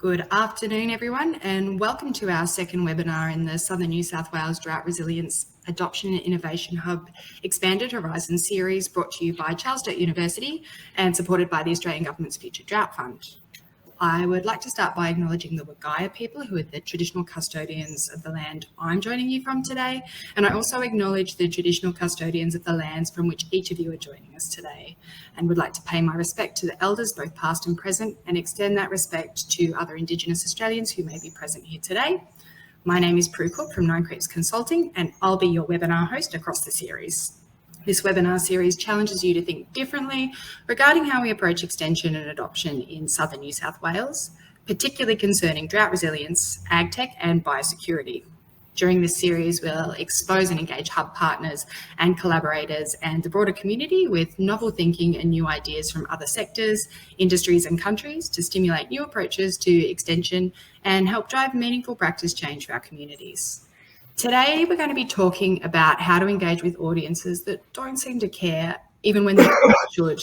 Good afternoon, everyone, and welcome to our second webinar in the Southern New South Wales Drought Resilience Adoption and Innovation Hub Expanded Horizon series, brought to you by Charles Sturt University and supported by the Australian Government's Future Drought Fund. I would like to start by acknowledging the Wagaya people, who are the traditional custodians of the land I'm joining you from today, and I also acknowledge the traditional custodians of the lands from which each of you are joining us today, and would like to pay my respect to the elders, both past and present, and extend that respect to other Indigenous Australians who may be present here today. My name is Prue Cook from Nine Creeks Consulting, and I'll be your webinar host across the series. This webinar series challenges you to think differently regarding how we approach extension and adoption in Southern New South Wales, particularly concerning drought resilience, ag tech and biosecurity. During this series, we'll expose and engage hub partners and collaborators and the broader community with novel thinking and new ideas from other sectors, industries and countries to stimulate new approaches to extension and help drive meaningful practice change for our communities. Today, we're going to be talking about how to engage with audiences that don't seem to care, even when they should.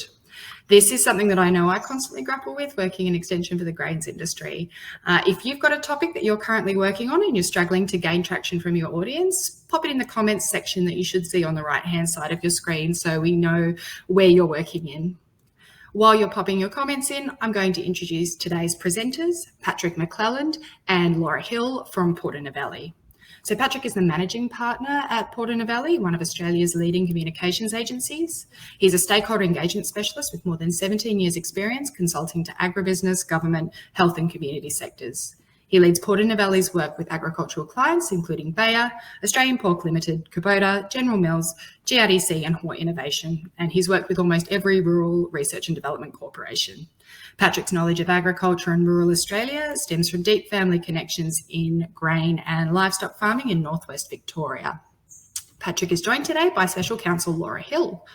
This is something that I know I constantly grapple with working in extension for the grains industry. If you've got a topic that you're currently working on and you're struggling to gain traction from your audience, pop it in the comments section that you should see on the right-hand side of your screen so we know where you're working in. While you're popping your comments in, I'm going to introduce today's presenters, Patrick McClelland and Laura Hill from Porter Novelli. So Patrick is the managing partner at Porter Novelli, one of Australia's leading communications agencies. He's a stakeholder engagement specialist with more than 17 years experience consulting to agribusiness, government, health and community sectors. He leads Porter Novelli's work with agricultural clients, including Bayer, Australian Pork Limited, Kubota, General Mills, GRDC and Hort Innovation. And he's worked with almost every rural research and development corporation. Patrick's knowledge of agriculture and rural Australia stems from deep family connections in grain and livestock farming in northwest Victoria. Patrick is joined today by Special Counsel Laura Hill.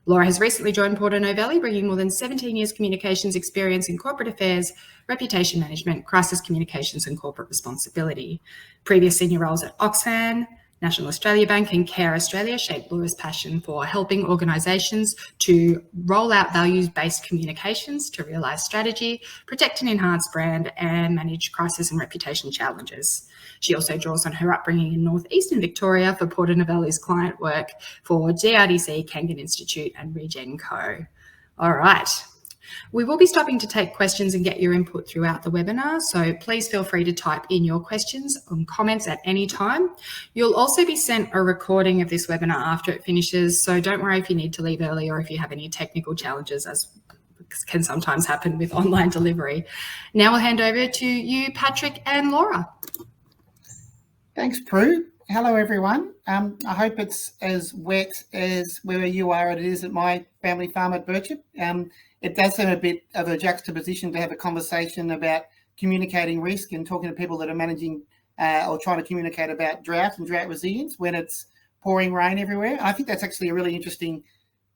Laura has recently joined Porter Novelli, bringing more than 17 years communications experience in corporate affairs, reputation management, crisis communications and corporate responsibility. Previous senior roles at Oxfam, National Australia Bank and Care Australia shaped Laura's passion for helping organisations to roll out values-based communications to realise strategy, protect and enhance brand and manage crisis and reputation challenges. She also draws on her upbringing in northeastern Victoria for Porter Novelli's client work for GRDC, Kangan Institute and Regen Co. All right. We will be stopping to take questions and get your input throughout the webinar, so please feel free to type in your questions and comments at any time. You'll also be sent a recording of this webinar after it finishes, so don't worry if you need to leave early or if you have any technical challenges, as can sometimes happen with online delivery. Now I'll hand over to you, Patrick and Laura. Thanks, Prue. Hello, everyone. I hope it's as wet as where you are it is at my family farm at Birchip. It does seem a bit of a juxtaposition to have a conversation about communicating risk and talking to people that are managing or trying to communicate about drought and drought resilience when it's pouring rain everywhere. I think that's actually a really interesting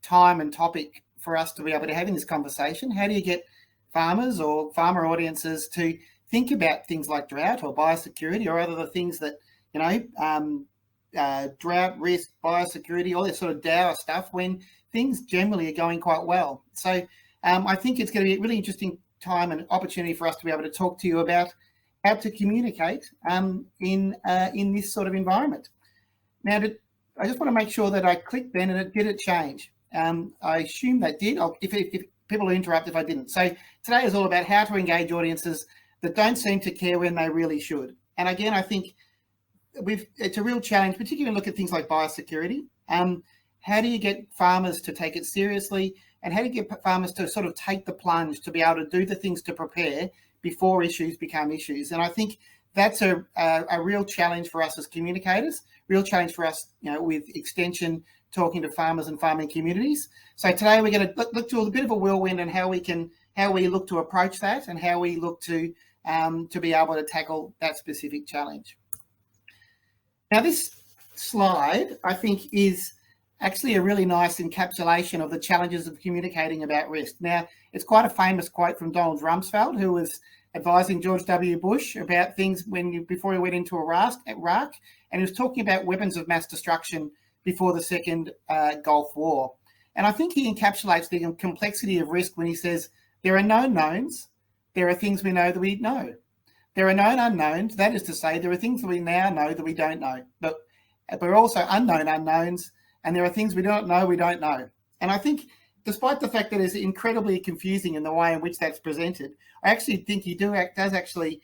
time and topic for us to be able to have in this conversation. How do you get farmers or farmer audiences to think about things like drought or biosecurity or other things that, you know, drought risk, biosecurity, all this sort of dour stuff when things generally are going quite well. So I think it's going to be a really interesting time and opportunity for us to be able to talk to you about how to communicate in this sort of environment. Now, I just want to make sure that I clicked then and did it change? I assume that did. If people will interrupt if I didn't. So today is all about how to engage audiences that don't seem to care when they really should. And again, I think it's a real challenge, particularly look at things like biosecurity. How do you get farmers to take it seriously? And how do you get farmers to sort of take the plunge to be able to do the things to prepare before issues become issues? And I think that's a real challenge for us as communicators, real challenge for us, you know, with extension, talking to farmers and farming communities. So today we're going to look to a bit of a whirlwind and how we look to approach that and how we look to be able to tackle that specific challenge. Now, this slide, I think, is actually a really nice encapsulation of the challenges of communicating about risk. Now, it's quite a famous quote from Donald Rumsfeld, who was advising George W. Bush about things before he went into Iraq, and he was talking about weapons of mass destruction before the Second Gulf War. And I think he encapsulates the complexity of risk when he says, there are known knowns, there are things we know that we know. There are known unknowns. That is to say, there are things that we now know that we don't know, but we're also unknown unknowns, and there are things we don't know, And I think, despite the fact that it's incredibly confusing in the way in which that's presented, I actually think does actually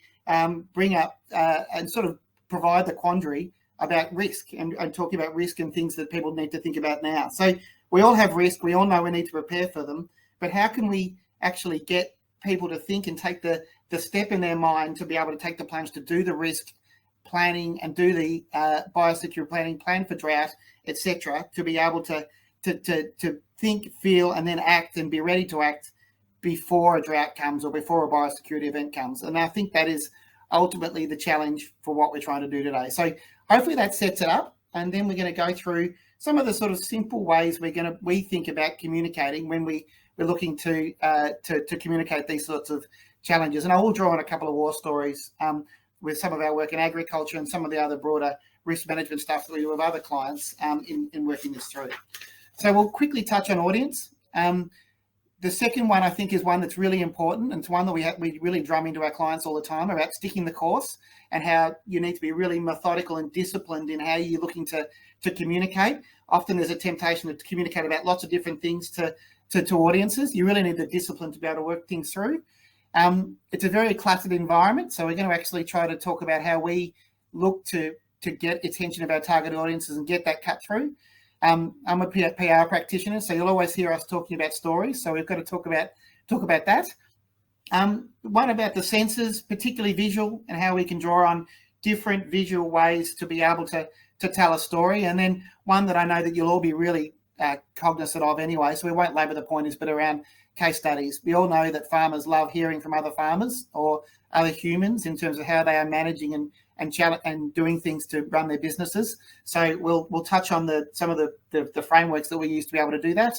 bring up and sort of provide the quandary about risk and talking about risk and things that people need to think about now. So we all have risk. We all know we need to prepare for them. But how can we actually get people to think and take the step in their mind to be able to take the plunge to do the risk planning and do the biosecure planning, plan for drought, etc., to be able to think, feel, and then act and be ready to act before a drought comes or before a biosecurity event comes. And I think that is ultimately the challenge for what we're trying to do today. So hopefully that sets it up, and then we're going to go through some of the sort of simple ways we think about communicating when we're looking to communicate these sorts of challenges. And I will draw on a couple of war stories with some of our work in agriculture and some of the other broader risk management stuff that we do with other clients in working this through. So we'll quickly touch on audience. The second one, I think, is one that's really important, and it's one that we really drum into our clients all the time about sticking the course and how you need to be really methodical and disciplined in how you're looking to communicate. Often there's a temptation to communicate about lots of different things to audiences. You really need the discipline to be able to work things through. It's a very cluttered environment, so we're going to actually try to talk about how we look to get attention of our target audiences and get that cut through. I'm a PR practitioner, so you'll always hear us talking about stories. So we've got to talk about that. One about the senses, particularly visual, and how we can draw on different visual ways to be able to tell a story. And then one that I know that you'll all be really cognizant of anyway, so we won't labour the point, is but around case studies. We all know that farmers love hearing from other farmers or other humans in terms of how they are managing and doing things to run their businesses. So we'll touch on some of the frameworks that we use to be able to do that.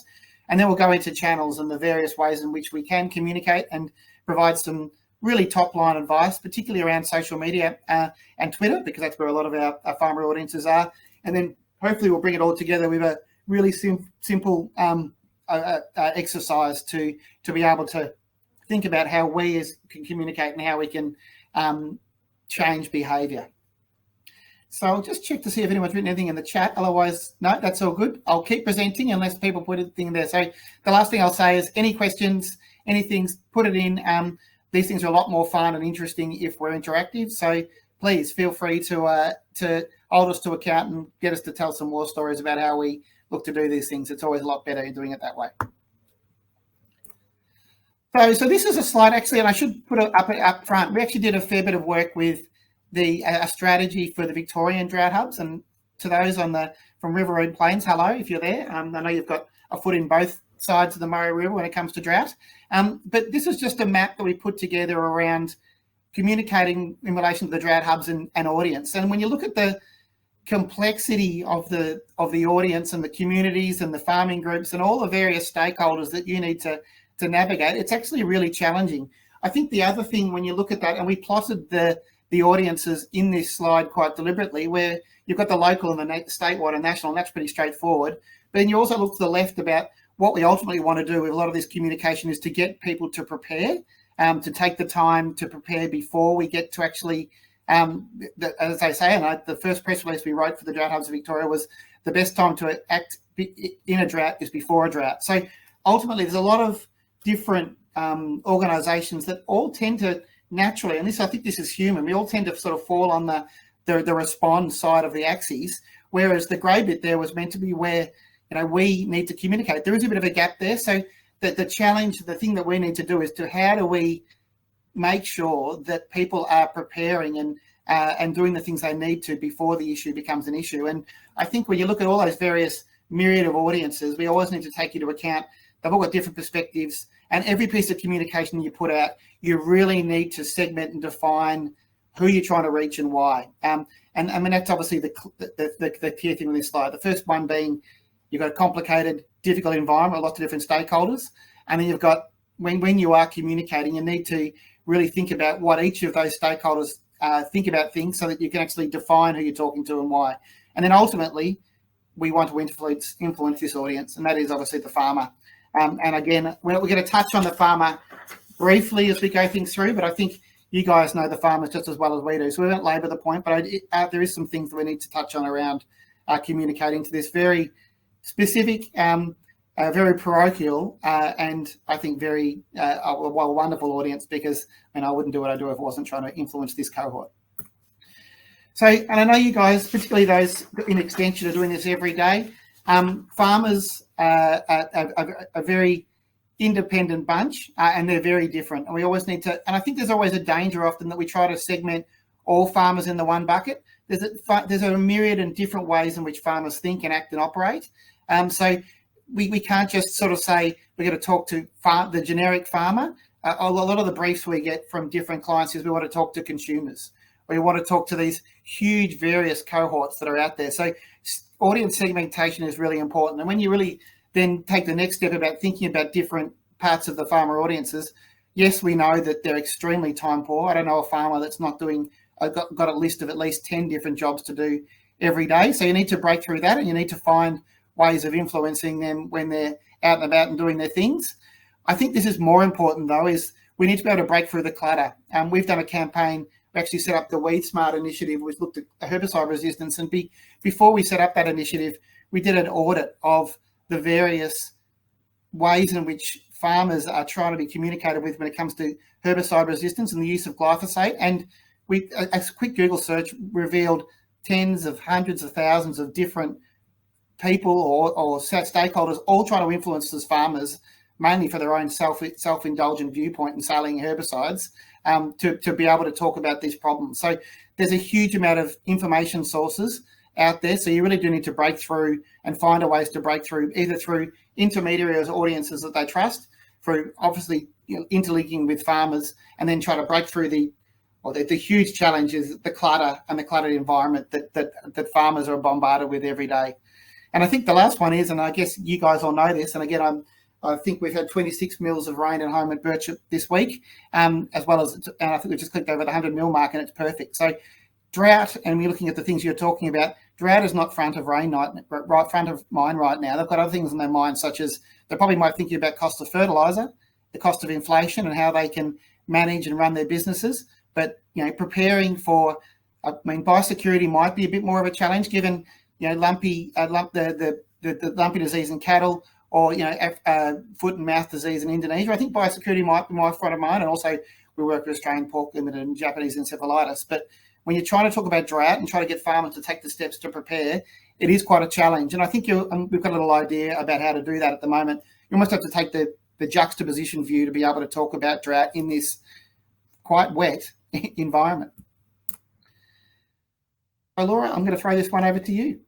And then we'll go into channels and the various ways in which we can communicate and provide some really top-line advice, particularly around social media and Twitter, because that's where a lot of our farmer audiences are. And then hopefully we'll bring it all together with a really simple exercise to be able to think about how we can communicate and how we can change behaviour. So I'll just check to see if anyone's written anything in the chat. Otherwise, no, that's all good. I'll keep presenting unless people put anything there. So the last thing I'll say is any questions, anything, put it in. These things are a lot more fun and interesting if we're interactive. So please feel free to hold us to account and get us to tell some more stories about how we look to do these things. It's always a lot better in doing it that way. So this is a slide actually, and I should put it up front. We actually did a fair bit of work with a strategy for the Victorian drought hubs, and to those from River Plains, hello if you're there. I know you've got a foot in both sides of the Murray River when it comes to drought. But this is just a map that we put together around communicating in relation to the drought hubs and audience. And when you look at the complexity of the audience and the communities and the farming groups and all the various stakeholders that you need to navigate, it's actually really challenging. I think the other thing when you look at that, and we plotted the audiences in this slide quite deliberately, where you've got the local and the statewide and national, and that's pretty straightforward. But then you also look to the left about what we ultimately want to do with a lot of this communication is to get people to prepare, to take the time to prepare before we get to actually, as I say, and the first press release we wrote for the Drought Hubs of Victoria was the best time to act in a drought is before a drought. So ultimately, there's a lot of different organisations that all tend to naturally, and I think this is human, we all tend to sort of fall on the respond side of the axes, whereas the grey bit there was meant to be where we need to communicate. There is a bit of a gap there. So the challenge, the thing that we need to do is how do we make sure that people are preparing and doing the things they need to before the issue becomes an issue. And I think when you look at all those various myriad of audiences, we always need to take into account they've all got different perspectives, and every piece of communication you put out, you really need to segment and define who you're trying to reach and why. And I mean, that's obviously the key thing with this slide. The first one being you've got a complicated, difficult environment, lots of different stakeholders. And then you've got, when you are communicating, you need to really think about what each of those stakeholders think about things so that you can actually define who you're talking to and why. And then ultimately, we want to influence this audience, and that is obviously the farmer. And again, we're going to touch on the farmer briefly as we go things through, but I think you guys know the farmers just as well as we do, so we won't labour the point, but there is some things that we need to touch on around communicating to this very specific, very parochial, and I think very wonderful audience, because I wouldn't do what I do if I wasn't trying to influence this cohort. So, and I know you guys, particularly those in Extension, are doing this every day. Farmers are a very independent bunch, and they're very different. And we always need to, and I think there's always a danger often that we try to segment all farmers in the one bucket. There's a myriad and different ways in which farmers think and act and operate. So we can't just sort of say we're going to talk to the generic farmer. A lot of the briefs we get from different clients is we want to talk to consumers. We want to talk to these huge various cohorts that are out there. So audience segmentation is really important. And when you really then take the next step about thinking about different parts of the farmer audiences, yes, we know that they're extremely time poor. I don't know a farmer that's not doing, got a list of at least 10 different jobs to do every day. So you need to break through that, and you need to find ways of influencing them when they're out and about and doing their things. I think this is more important, though, is we need to be able to break through the clutter. We've done a campaign. We actually set up the Weed Smart initiative, which looked at herbicide resistance. And before we set up that initiative, we did an audit of the various ways in which farmers are trying to be communicated with when it comes to herbicide resistance and the use of glyphosate. And a quick Google search revealed tens of hundreds of thousands of different people or stakeholders all trying to influence as farmers, mainly for their own self-indulgent viewpoint in selling herbicides, to be able to talk about these problems. So there's a huge amount of information sources out there. So you really do need to break through and find a ways to break through, either through intermediaries, audiences that they trust, through obviously interlinking with farmers, and then try to break through the huge challenges, the clutter and the cluttered environment that farmers are bombarded with every day. And I think the last one is, and I guess you guys all know this, and again, I think we've had 26 mils of rain at home at Birchip this week, as well as, and I think we've just clicked over the 100 mil mark, and it's perfect. So drought, and we're looking at the things you're talking about, drought is not front of mind right now. They've got other things in their mind, such as they probably might be thinking about cost of fertiliser, the cost of inflation, and how they can manage and run their businesses. But, preparing for, biosecurity might be a bit more of a challenge, given, the lumpy disease in cattle, or foot and mouth disease in Indonesia. I think biosecurity might be more front of mind, and also we work with Australian Pork Limited and Japanese encephalitis. But when you're trying to talk about drought and try to get farmers to take the steps to prepare, it is quite a challenge. And I think we've got a little idea about how to do that at the moment. You almost have to take the juxtaposition view to be able to talk about drought in this quite wet environment. So Laura, I'm going to throw this one over to you.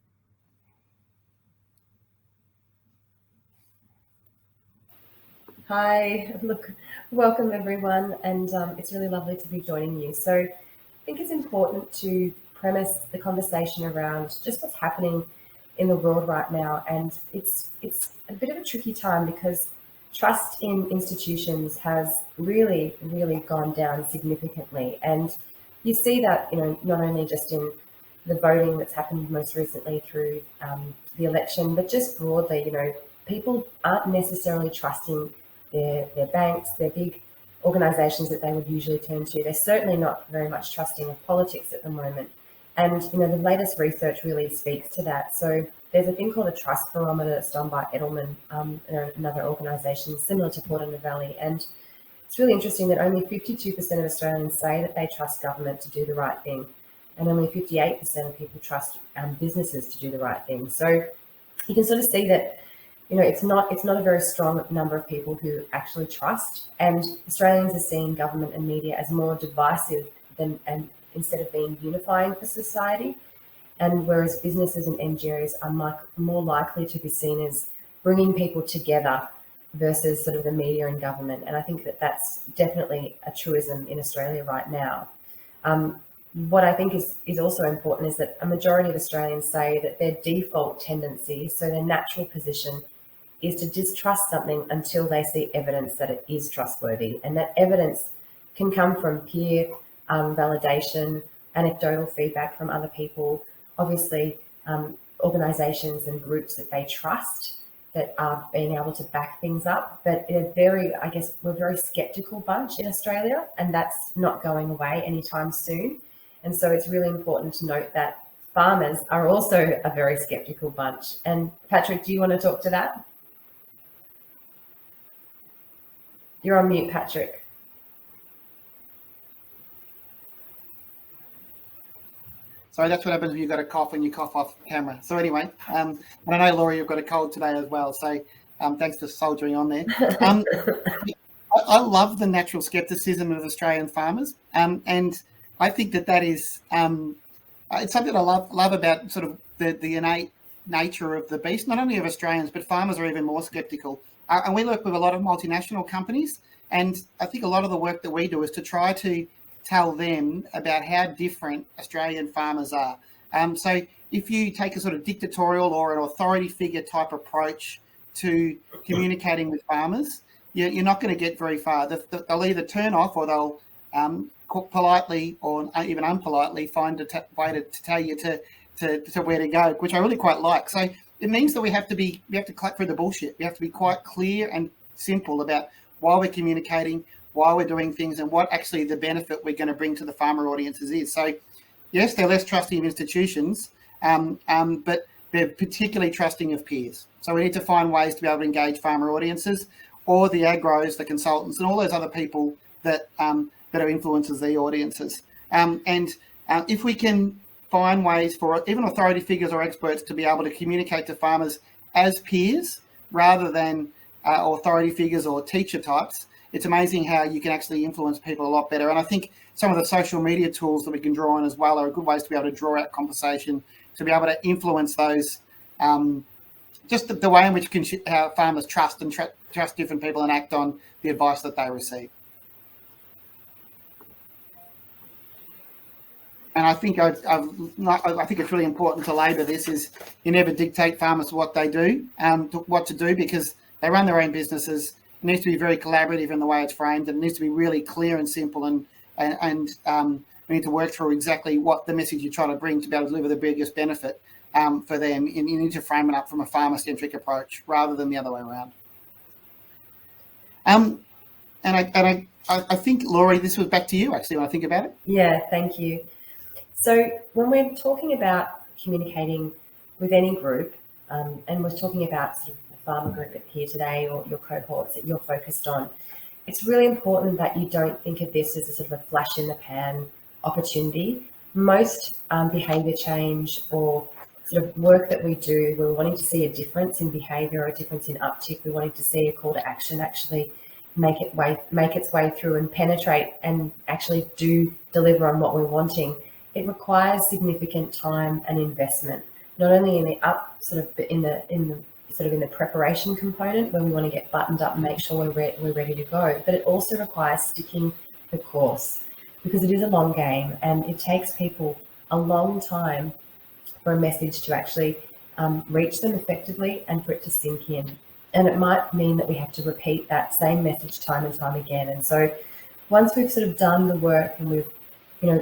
Hi, look, welcome everyone, and it's really lovely to be joining you. So I think it's important to premise the conversation around just what's happening in the world right now, and it's a bit of a tricky time because trust in institutions has really gone down significantly, and you see that not only just in the voting that's happened most recently through the election, but just broadly, people aren't necessarily trusting their banks, their big organisations that they would usually turn to. They're certainly not very much trusting of politics at the moment. And, the latest research really speaks to that. So there's a thing called a trust barometer that's done by Edelman, another organisation similar to Porter Novelli. And it's really interesting that only 52% of Australians say that they trust government to do the right thing. And only 58% of people trust businesses to do the right thing. So you can sort of see that it's not a very strong number of people who actually trust, and Australians are seeing government and media as more divisive and instead of being unifying for society, and whereas businesses and NGOs are more likely to be seen as bringing people together versus sort of the media and government. And I think that that's definitely a truism in Australia right now. What I think is also important is that a majority of Australians say that their default tendency, so their natural position, is to distrust something until they see evidence that it is trustworthy. And that evidence can come from peer validation, anecdotal feedback from other people, obviously organisations and groups that they trust that are being able to back things up. But we're a very skeptical bunch in Australia, and that's not going away anytime soon. And so it's really important to note that farmers are also a very skeptical bunch. And Patrick, do you want to talk to that? You're on mute, Patrick. Sorry, that's what happens when you've got a cough and you cough off camera. So anyway, and I know, Laura, you've got a cold today as well. So thanks for soldiering on there. I love the natural skepticism of Australian farmers. And I think that is, it's something I love about sort of the innate nature of the beast, not only of Australians, but farmers are even more skeptical. And we work with a lot of multinational companies. And I think a lot of the work that we do is to try to tell them about how different Australian farmers are. So if you take a sort of dictatorial or an authority figure type approach to communicating with farmers, you're not going to get very far. They'll either turn off or they'll politely or even unpolitely find a way to tell you to where to go, which I really quite like. So it means that we have to cut through the bullshit. We have to be quite clear and simple about why we're communicating, why we're doing things, and what actually the benefit we're going to bring to the farmer audiences is. So yes, they're less trusting of institutions, but they're particularly trusting of peers. So we need to find ways to be able to engage farmer audiences or the agros, the consultants, and all those other people that are influencers, the audiences. If we can find ways for even authority figures or experts to be able to communicate to farmers as peers rather than authority figures or teacher types, it's amazing how you can actually influence people a lot better. And I think some of the social media tools that we can draw on as well are good ways to be able to draw out conversation, to be able to influence those, just the way in which how farmers trust different people and act on the advice that they receive. And I think I think it's really important to labour this is you never dictate farmers what they do, what to do, because they run their own businesses. It needs to be very collaborative in the way it's framed, and it needs to be really clear and simple. And we need to work through exactly what the message you're trying to bring to be able to deliver the biggest benefit for them. And you need to frame it up from a farmer-centric approach rather than the other way around. And I think, Laurie, this was back to you actually when I think about it. Yeah, thank you. So when we're talking about communicating with any group, and we're talking about sort of the farmer group here today or your cohorts that you're focused on, it's really important that you don't think of this as a sort of a flash in the pan opportunity. Most behaviour change or sort of work that we do, we're wanting to see a difference in behaviour or a difference in uptick. We're wanting to see a call to action actually make its way through and penetrate and actually do deliver on what we're wanting. It requires significant time and investment, not only in the preparation component where we want to get buttoned up and make sure we're ready to go, but it also requires sticking the course because it is a long game and it takes people a long time for a message to actually reach them effectively and for it to sink in. And it might mean that we have to repeat that same message time and time again. And so once we've sort of done the work and we've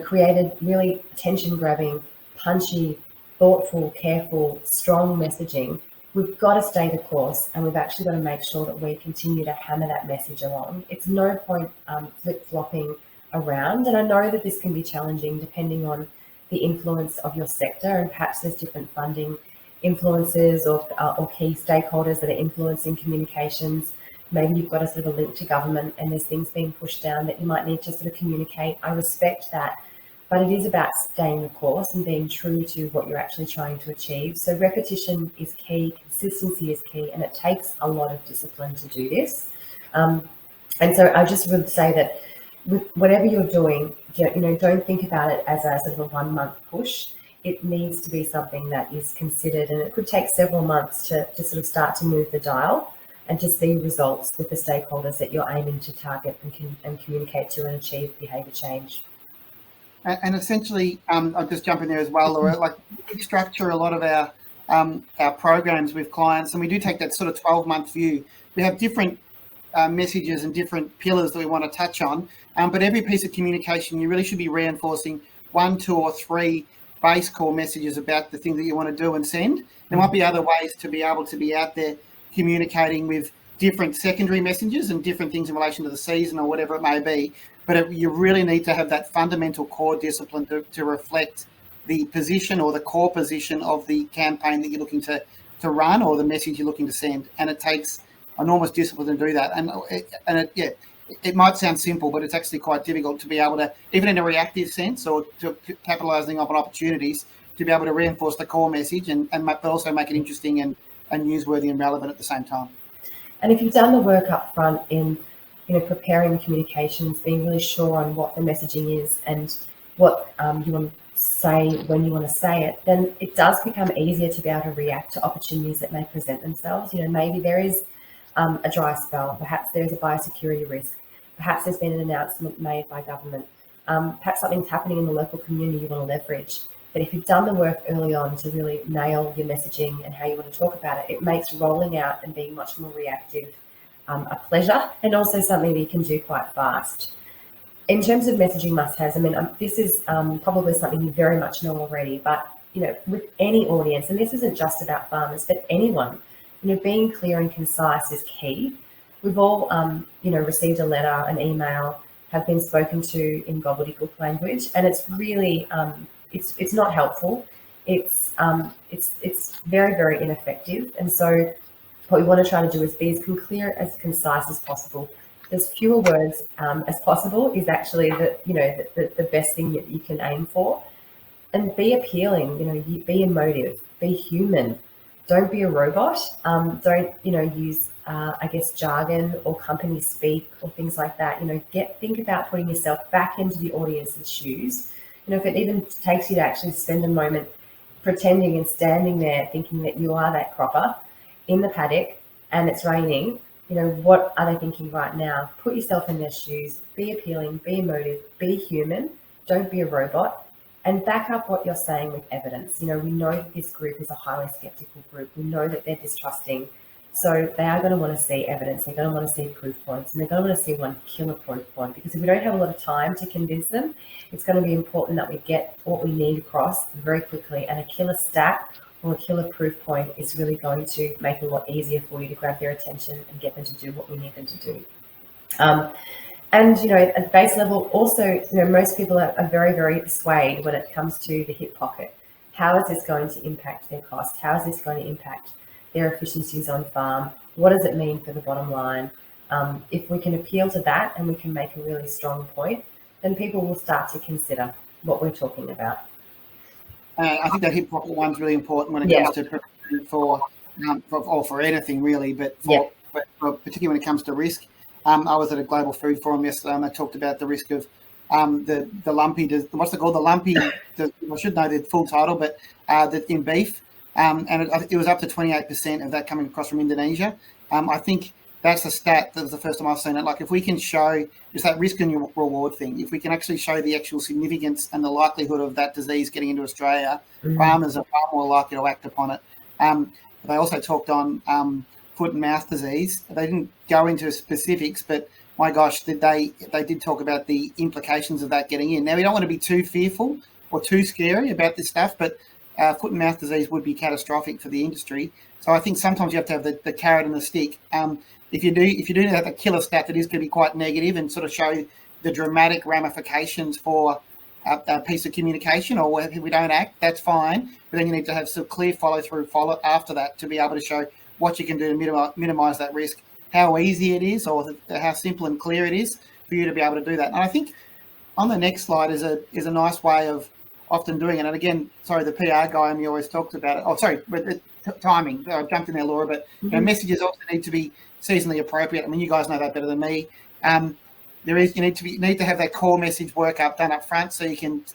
created really attention-grabbing, punchy, thoughtful, careful, strong messaging, we've got to stay the course and we've actually got to make sure that we continue to hammer that message along. It's no point flip-flopping around. And I know that this can be challenging depending on the influence of your sector, and perhaps there's different funding influences or key stakeholders that are influencing communications. Maybe you've got a sort of a link to government and there's things being pushed down that you might need to sort of communicate. I respect that, but it is about staying the course and being true to what you're actually trying to achieve. So repetition is key, consistency is key, and it takes a lot of discipline to do this. And so I just would say that with whatever you're doing, don't think about it as a sort of a 1 month push. It needs to be something that is considered, and it could take several months to sort of start to move the dial and to see results with the stakeholders that you're aiming to target and communicate to and achieve behaviour change. And essentially, I'll just jump in there as well, Laura, like we structure a lot of our programs with clients, and we do take that sort of 12-month view. We have different messages and different pillars that we want to touch on, but every piece of communication, you really should be reinforcing 1, 2 or 3 base core messages about the thing that you want to do and send. There might be other ways to be able to be out there communicating with different secondary messages and different things in relation to the season or whatever it may be. But you really need to have that fundamental core discipline to reflect the position or the core position of the campaign that you're looking to run or the message you're looking to send. And it takes enormous discipline to do that. It might sound simple, but it's actually quite difficult to be able to, even in a reactive sense or to capitalising on opportunities, to be able to reinforce the core message but also make it interesting and newsworthy and relevant at the same time. And if you've done the work up front in, preparing the communications, being really sure on what the messaging is and what you want to say when you want to say it, then it does become easier to be able to react to opportunities that may present themselves. Maybe there is a dry spell, perhaps there's a biosecurity risk, perhaps there's been an announcement made by government, perhaps something's happening in the local community you want to leverage. But if you've done the work early on to really nail your messaging and how you want to talk about it, it makes rolling out and being much more reactive a pleasure, and also something that you can do quite fast. In terms of messaging must-haves, this is probably something you very much know already, but with any audience, and this isn't just about farmers, but anyone, being clear and concise is key. We've all, received a letter, an email, have been spoken to in gobbledygook language, and it's really, it's not helpful. It's very, very ineffective. And so what we want to try to do is be as clear, as concise as possible. As fewer words as possible is actually the best thing that you can aim for. And be appealing, be emotive, be human. Don't be a robot. Don't, use, jargon or company speak or things like that. Think about putting yourself back into the audience's shoes. If it even takes you to actually spend a moment pretending and standing there thinking that you are that cropper in the paddock and it's raining, what are they thinking right now? Put yourself in their shoes, be appealing, be emotive, be human, don't be a robot, and back up what you're saying with evidence. We know that this group is a highly skeptical group. We know that they're distrusting. So they are going to want to see evidence. They're going to want to see proof points, and they're going to want to see one killer proof point, because if we don't have a lot of time to convince them, it's going to be important that we get what we need across very quickly. And a killer stat or a killer proof point is really going to make it a lot easier for you to grab their attention and get them to do what we need them to do. And at the base level, also, most people are very, very swayed when it comes to the hip pocket. How is this going to impact their cost? How is this going to impact their efficiencies on farm? What does it mean for the bottom line? If we can appeal to that and we can make a really strong point, then people will start to consider what we're talking about. I think that hip pocket one's really important when it comes to preparing for anything really, but particularly when it comes to risk. I was at a global food forum yesterday and they talked about the risk of the lumpy, what's it called? The lumpy, I should know the full title, but in beef. And it was up to 28% of that coming across from Indonesia. I think that's a stat that was the first time I've seen it. Like if we can show, it's that risk and reward thing. If we can actually show the actual significance and the likelihood of that disease getting into Australia, farmers are far more likely to act upon it. They also talked on foot and mouth disease. They didn't go into specifics, but my gosh, they did talk about the implications of that getting in. Now, we don't want to be too fearful or too scary about this stuff, but foot and mouth disease would be catastrophic for the industry. So I think sometimes you have to have the carrot and the stick. If you do have a killer stat that is going to be quite negative and sort of show the dramatic ramifications for a piece of communication, or if we don't act, that's fine. But then you need to have some clear follow after that to be able to show what you can do to minimise that risk, how easy it is, or how simple and clear it is for you to be able to do that. And I think on the next slide is a nice way of often doing it. And again, sorry, the PR guy and me always talked about it. Oh, sorry, timing. I jumped in there, Laura, but messages also need to be seasonally appropriate. I mean, you guys know that better than me. You need to have that core message work done up front so you can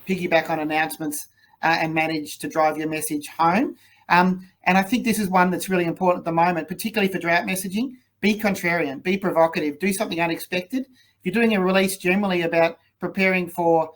piggyback on announcements and manage to drive your message home. And I think this is one that's really important at the moment, particularly for drought messaging. Be contrarian, be provocative, do something unexpected. If you're doing a release generally about preparing for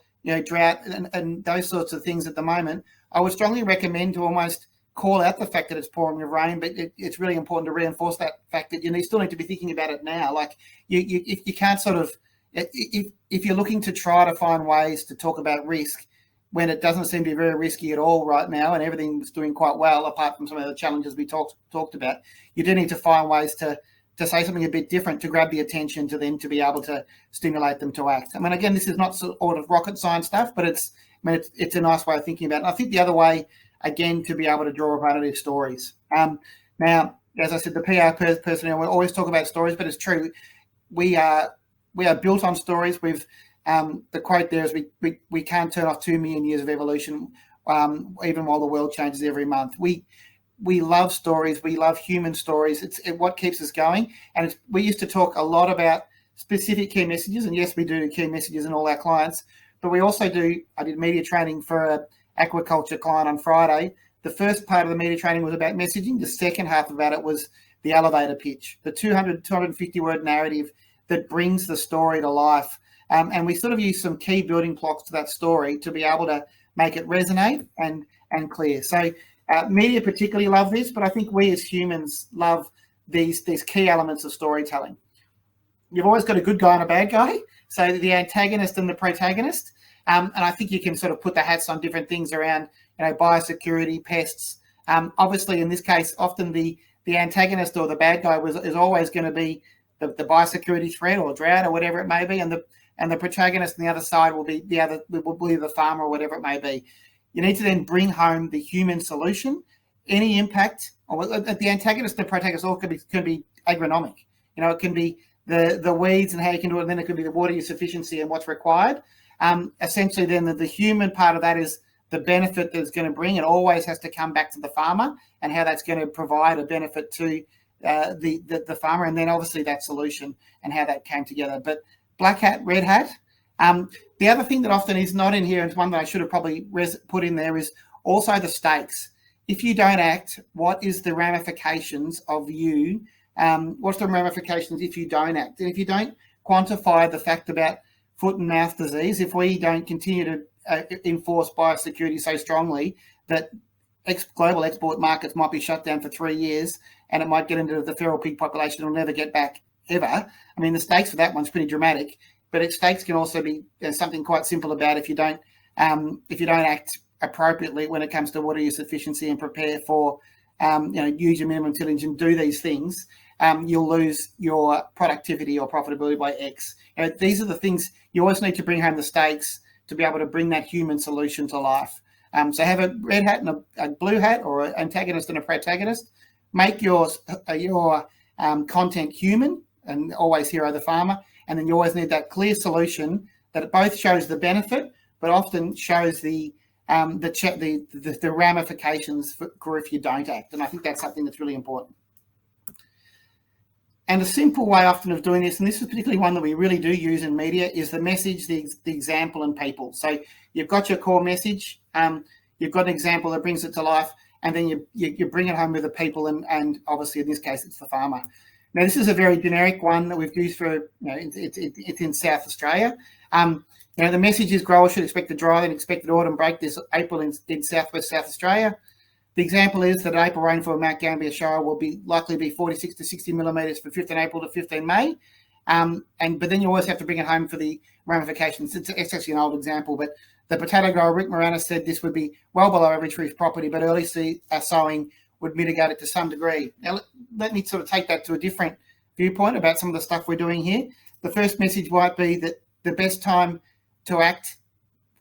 drought and those sorts of things at the moment, I would strongly recommend to almost call out the fact that it's pouring with rain, but it's really important to reinforce that fact that you still need to be thinking about it now. Like if you can't sort of, if you're looking to try to find ways to talk about risk, when it doesn't seem to be very risky at all right now, and everything's doing quite well, apart from some of the challenges we talked about, you do need to find ways to say something a bit different to grab the attention to them to be able to stimulate them to act. I mean, again, this is not sort of rocket science stuff, but it's a nice way of thinking about it. And I think the other way, again, to be able to draw repetitive stories. Now, as I said, the PR personnel, we always talk about stories, but it's true. We are built on stories. We've the quote there is we can't turn off 2 million years of evolution, even while the world changes every month. We love stories. We love human stories. It's what keeps us going. And we used to talk a lot about specific key messages, and yes, we do key messages in all our clients, but we also do. I did media training for an aquaculture client on Friday. The first part of the media training was about messaging. The second half about it was the elevator pitch, the 250 word narrative that brings the story to life. And we sort of use some key building blocks to that story to be able to make it resonate and clear. So media particularly love this, but I think we as humans love these key elements of storytelling. You've always got a good guy and a bad guy, so the antagonist and the protagonist. And I think you can sort of put the hats on different things around, biosecurity, pests. Obviously, in this case, often the antagonist or the bad guy is always going to be the biosecurity threat or drought or whatever it may be, and the protagonist on the other side will be the farmer or whatever it may be. You need to then bring home the human solution. Any impact, or the antagonist and the protagonist all can be agronomic. It can be the weeds and how you can do it, and then it could be the water use efficiency and what's required. Essentially, then the human part of that is the benefit that it's going to bring. It always has to come back to the farmer and how that's going to provide a benefit to the farmer, and then obviously that solution and how that came together. But black hat, red hat. The other thing that often is not in here, and it's one that I should have probably put in there, is also the stakes. If you don't act, what is the ramifications of you? What's the ramifications if you don't act? And if you don't quantify the fact about foot and mouth disease, if we don't continue to enforce biosecurity so strongly that global export markets might be shut down for 3 years and it might get into the feral pig population and will never get back ever. I mean, the stakes for that one's pretty dramatic, but stakes can also be something quite simple about if you don't act appropriately when it comes to water use efficiency and prepare for, use your minimum tillage and do these things, you'll lose your productivity or profitability by X. These are the things you always need to bring home the stakes to be able to bring that human solution to life. So have a red hat and a blue hat, or an antagonist and a protagonist. Make your content human and always hero the farmer. And then you always need that clear solution that it both shows the benefit, but often shows the ramifications for if you don't act. And I think that's something that's really important. And a simple way often of doing this, and this is particularly one that we really do use in media, is the message, the example, and people. So you've got your core message, you've got an example that brings it to life, and then you bring it home with the people, and obviously in this case it's the farmer. Now this is a very generic one that we've used for, it's in South Australia. The message is growers should expect a dry and expected autumn break this April in southwest South Australia. The example is that April rainfall in Mount Gambier Shire will likely be 46 to 60 millimetres from 15 April to 15 May. But then you always have to bring it home for the ramifications. It's actually an old example, but the potato grower Rick Moranis said this would be well below average for his property, but early sowing would mitigate it to some degree. Now, let me sort of take that to a different viewpoint about some of the stuff we're doing here. The first message might be that the best time to act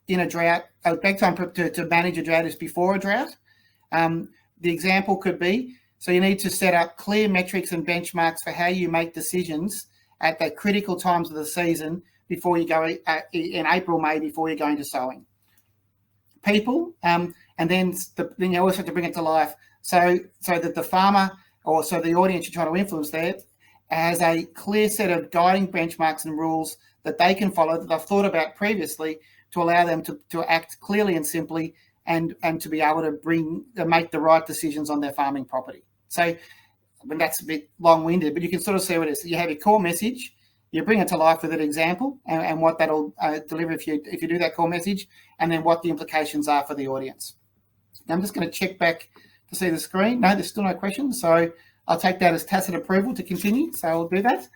in a drought, the best time to manage a drought is before a drought. The example could be, so you need to set up clear metrics and benchmarks for how you make decisions at the critical times of the season before you go in April, May, before you're going to sowing. People, and then you always have to bring it to life so that the farmer, or so the audience you're trying to influence there, has a clear set of guiding benchmarks and rules that they can follow that they've thought about previously to allow them to act clearly and simply and to be able to make the right decisions on their farming property. So, I mean, that's a bit long-winded, but you can sort of see what it is. You have your core message, you bring it to life with an example and what that'll deliver if you do that core message, and then what the implications are for the audience. Now I'm just going to check back to see the screen. No, there's still no questions, so I'll take that as tacit approval to continue, so I'll do that.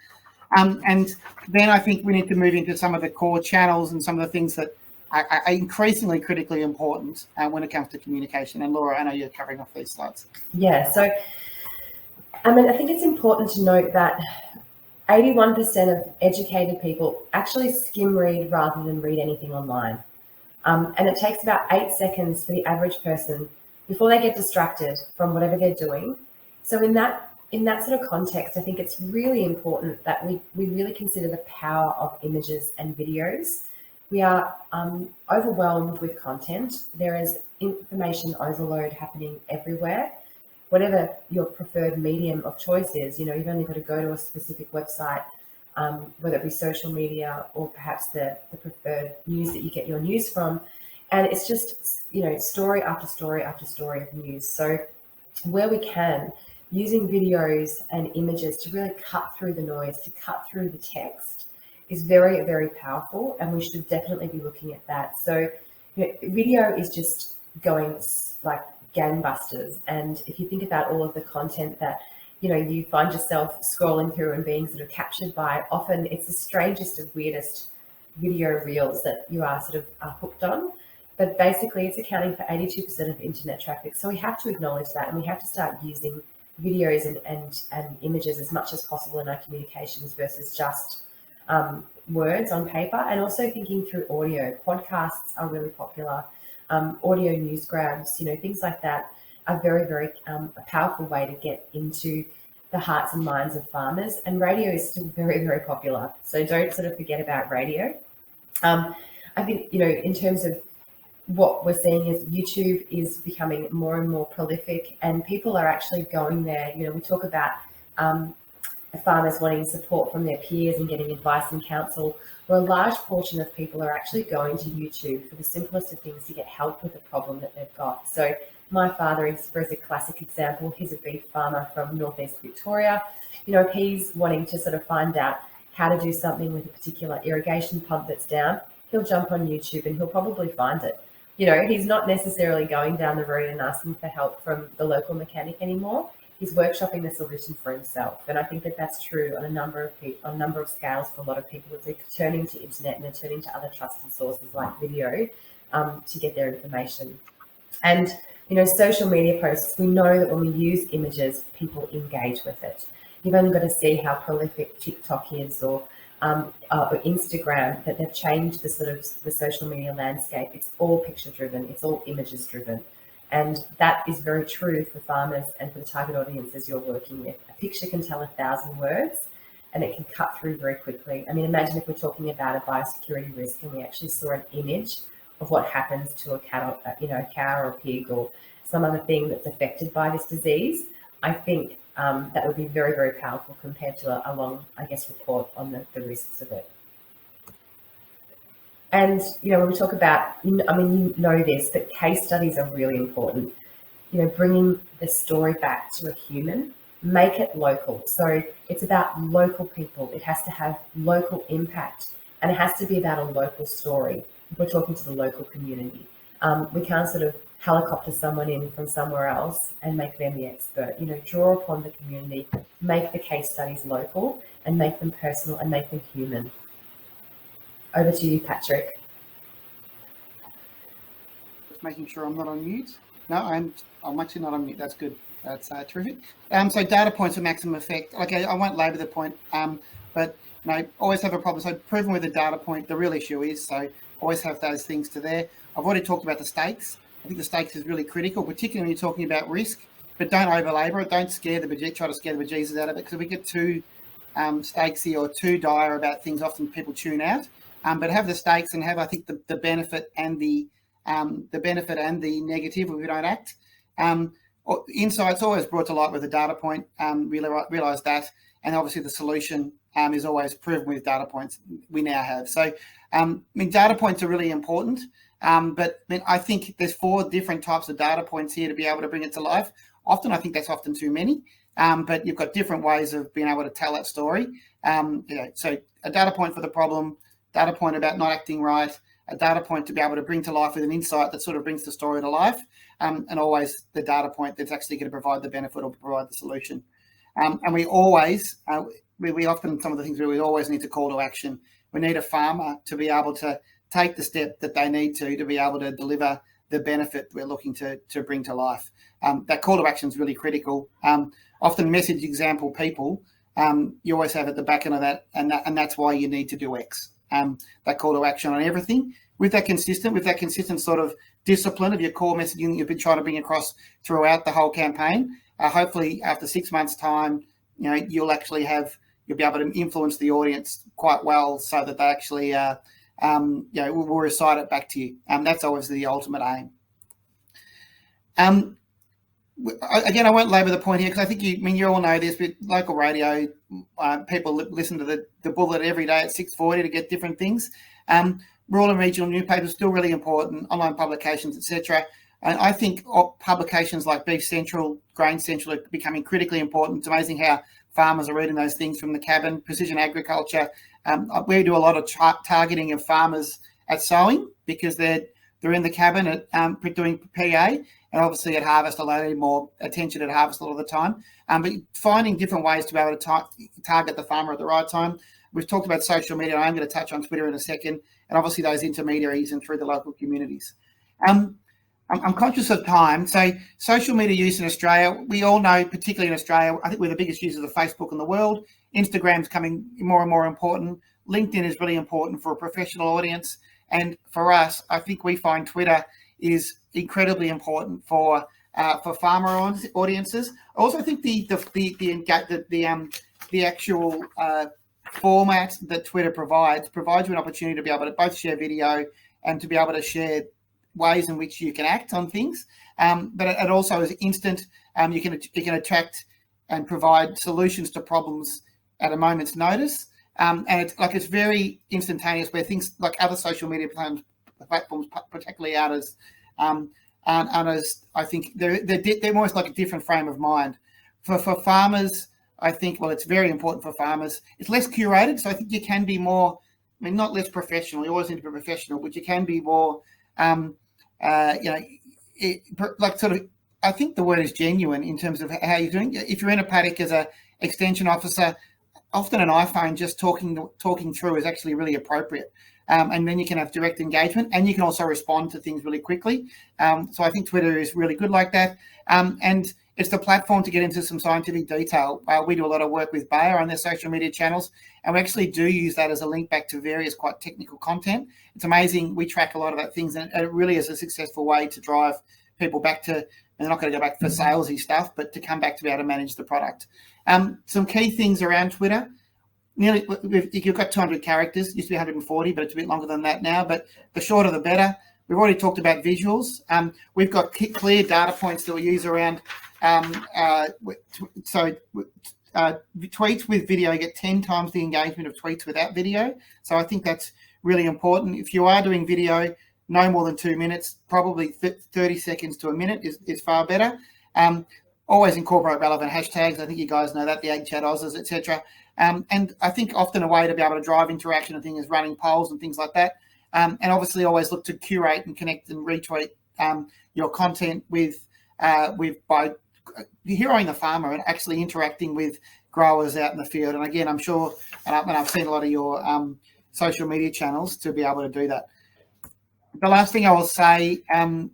And then I think we need to move into some of the core channels and some of the things that are increasingly critically important when it comes to communication. And Laura, I know you're covering off these slides. Yeah, so I think it's important to note that 81% of educated people actually skim read rather than read anything online. And it takes about 8 seconds for the average person before they get distracted from whatever they're doing. So in that sort of context, I think it's really important that we really consider the power of images and videos. We are overwhelmed with content. There is information overload happening everywhere. Whatever your preferred medium of choice is, you've only got to go to a specific website, whether it be social media or perhaps the preferred news that you get your news from. And it's just, story after story after story of news. So where we can, using videos and images to really cut through the noise, to cut through the text is very, very powerful. And we should definitely be looking at that. So video is just going like gangbusters. And if you think about all of the content that you find yourself scrolling through and being sort of captured by, often it's the strangest and weirdest video reels that you are sort of hooked on. But basically it's accounting for 82% of internet traffic. So we have to acknowledge that, and we have to start using videos and images as much as possible in our communications versus just words on paper, and also thinking through audio. Podcasts are really popular. Audio news grabs, things like that are very, very a powerful way to get into the hearts and minds of farmers. And radio is still very, very popular. So don't sort of forget about radio. I think, in terms of what we're seeing is YouTube is becoming more and more prolific, and people are actually going there. We talk about farmers wanting support from their peers and getting advice and counsel, where a large portion of people are actually going to YouTube for the simplest of things to get help with a problem that they've got. So my father is a classic example. He's a beef farmer from northeast Victoria. If he's wanting to sort of find out how to do something with a particular irrigation pump that's down, he'll jump on YouTube and he'll probably find it. He's not necessarily going down the road and asking for help from the local mechanic anymore. He's workshopping the solution for himself. And I think that that's true on a number of scales for a lot of people, as they're turning to internet and they're turning to other trusted sources like video to get their information. And, social media posts, we know that when we use images, people engage with it. You've only got to see how prolific TikTok is or Instagram, that they've changed the social media landscape. It's all picture driven. It's all images driven. And that is very true for farmers and for the target audiences you're working with. A picture can tell 1,000 words and it can cut through very quickly. Imagine if we're talking about a biosecurity risk and we actually saw an image of what happens to a cow or a pig or some other thing that's affected by this disease. I think that would be very, very powerful compared to a long, report on the risks of it. And, when we talk about, this, but case studies are really important. Bringing the story back to a human, make it local. So it's about local people. It has to have local impact, and it has to be about a local story. We're talking to the local community. We can't sort of helicopter someone in from somewhere else and make them the expert. Draw upon the community, make the case studies local and make them personal and make them human. Over to you, Patrick. Just making sure I'm not on mute. No, I'm actually not on mute. That's good. That's terrific. So data points of maximum effect. Okay, I won't labour the point, but always have a problem. So proven with a data point, the real issue is, so always have those things to there. I've already talked about the stakes. I think the stakes is really critical, particularly when you're talking about risk, but don't over-labour it. Don't try to scare the bejesus out of it, because if we get too stakesy or too dire about things, often people tune out. But have the stakes and have, I think, the benefit and the negative if we don't act. Insight's always brought to light with a data point. Realise that, and obviously the solution is always proven with data points. We now have. So, data points are really important. But I think there's 4 different types of data points here to be able to bring it to life. Often, I think that's often too many. But you've got different ways of being able to tell that story. So a data point for the problem, data point about not acting right, a data point to be able to bring to life with an insight that sort of brings the story to life, and always the data point that's actually going to provide the benefit or provide the solution. And we always, we often, some of the things we always need to call to action. We need a farmer to be able to take the step that they need to be able to deliver the benefit we're looking to bring to life. That call to action is really critical. Often message example people, you always have at the back end of that, and that's why you need to do X. That call to action on everything with that consistent sort of discipline of your core messaging that you've been trying to bring across throughout the whole campaign. Hopefully, after 6 months' time, you'll be able to influence the audience quite well, so that they actually, will recite it back to you. That's always the ultimate aim. Again, I won't labour the point here because I think you all know this, but local radio, people listen to the bullet every day at 6:40 to get different things. Rural and regional newspapers still really important, online publications, etc. And I think publications like Beef Central, Grain Central are becoming critically important. It's amazing how farmers are reading those things from the cabin. Precision agriculture. We do a lot of targeting of farmers at sowing because they're in the cabin at doing PA, and obviously at harvest, a lot more attention at harvest a lot of the time. But finding different ways to be able to target the farmer at the right time. We've talked about social media. I'm going to touch on Twitter in a second, and obviously those intermediaries and through the local communities. I'm conscious of time. So social media use in Australia, we all know, particularly in Australia, I think we're the biggest users of Facebook in the world. Instagram's coming more and more important. LinkedIn is really important for a professional audience. And for us, I think we find Twitter is incredibly important for farmer audiences. I also think the actual format that Twitter provides you an opportunity to be able to both share video and to be able to share ways in which you can act on things. But it also is instant. You can attract and provide solutions to problems at a moment's notice. And it's very instantaneous, where things like other social media platforms, particularly ours, aren't as, I think they're almost like a different frame of mind. For farmers, I think, well, it's very important for farmers. It's less curated, so I think you can be more, not less professional. You always need to be professional, but you can be more, I think the word is genuine in terms of how you're doing. If you're in a paddock as a extension officer, often an iPhone just talking through is actually really appropriate. And then you can have direct engagement, and you can also respond to things really quickly. So I think Twitter is really good like that. And it's the platform to get into some scientific detail. We do a lot of work with Bayer on their social media channels, and we actually do use that as a link back to various quite technical content. It's amazing. We track a lot of that things, and it really is a successful way to drive people back to, and they're not going to go back for salesy stuff, but to come back to be able to manage the product. Some key things around Twitter. You've got 200 characters, used to be 140, but it's a bit longer than that now. But the shorter, the better. We've already talked about visuals. We've got clear data points that we use around. Tweets with video get 10 times the engagement of tweets without video. So I think that's really important. If you are doing video, no more than 2 minutes, probably 30 seconds to a minute is far better. Always incorporate relevant hashtags. I think you guys know that, the Ag Chat Aussies, etc. And I think often a way to be able to drive interaction and things is running polls and things like that. And obviously always look to curate and connect and retweet your content by heroing the farmer and actually interacting with growers out in the field. And again, I'm sure, and I've seen a lot of your social media channels to be able to do that. The last thing I will say, and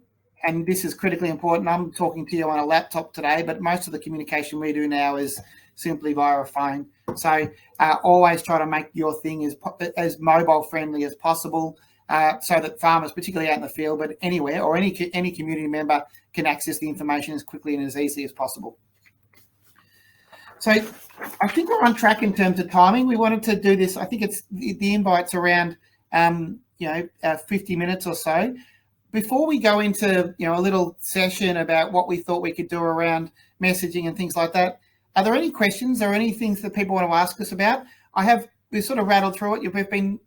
this is critically important, I'm talking to you on a laptop today, but most of the communication we do now is simply via a phone. So always try to make your thing as mobile friendly as possible, so that farmers, particularly out in the field, but anywhere, or any community member, can access the information as quickly and as easily as possible. So I think we're on track in terms of timing. We wanted to do this, I think it's the invite's around 50 minutes or so. Before we go into a little session about what we thought we could do around messaging and things like that, are there any questions or any things that people want to ask us about? We've sort of rattled through it.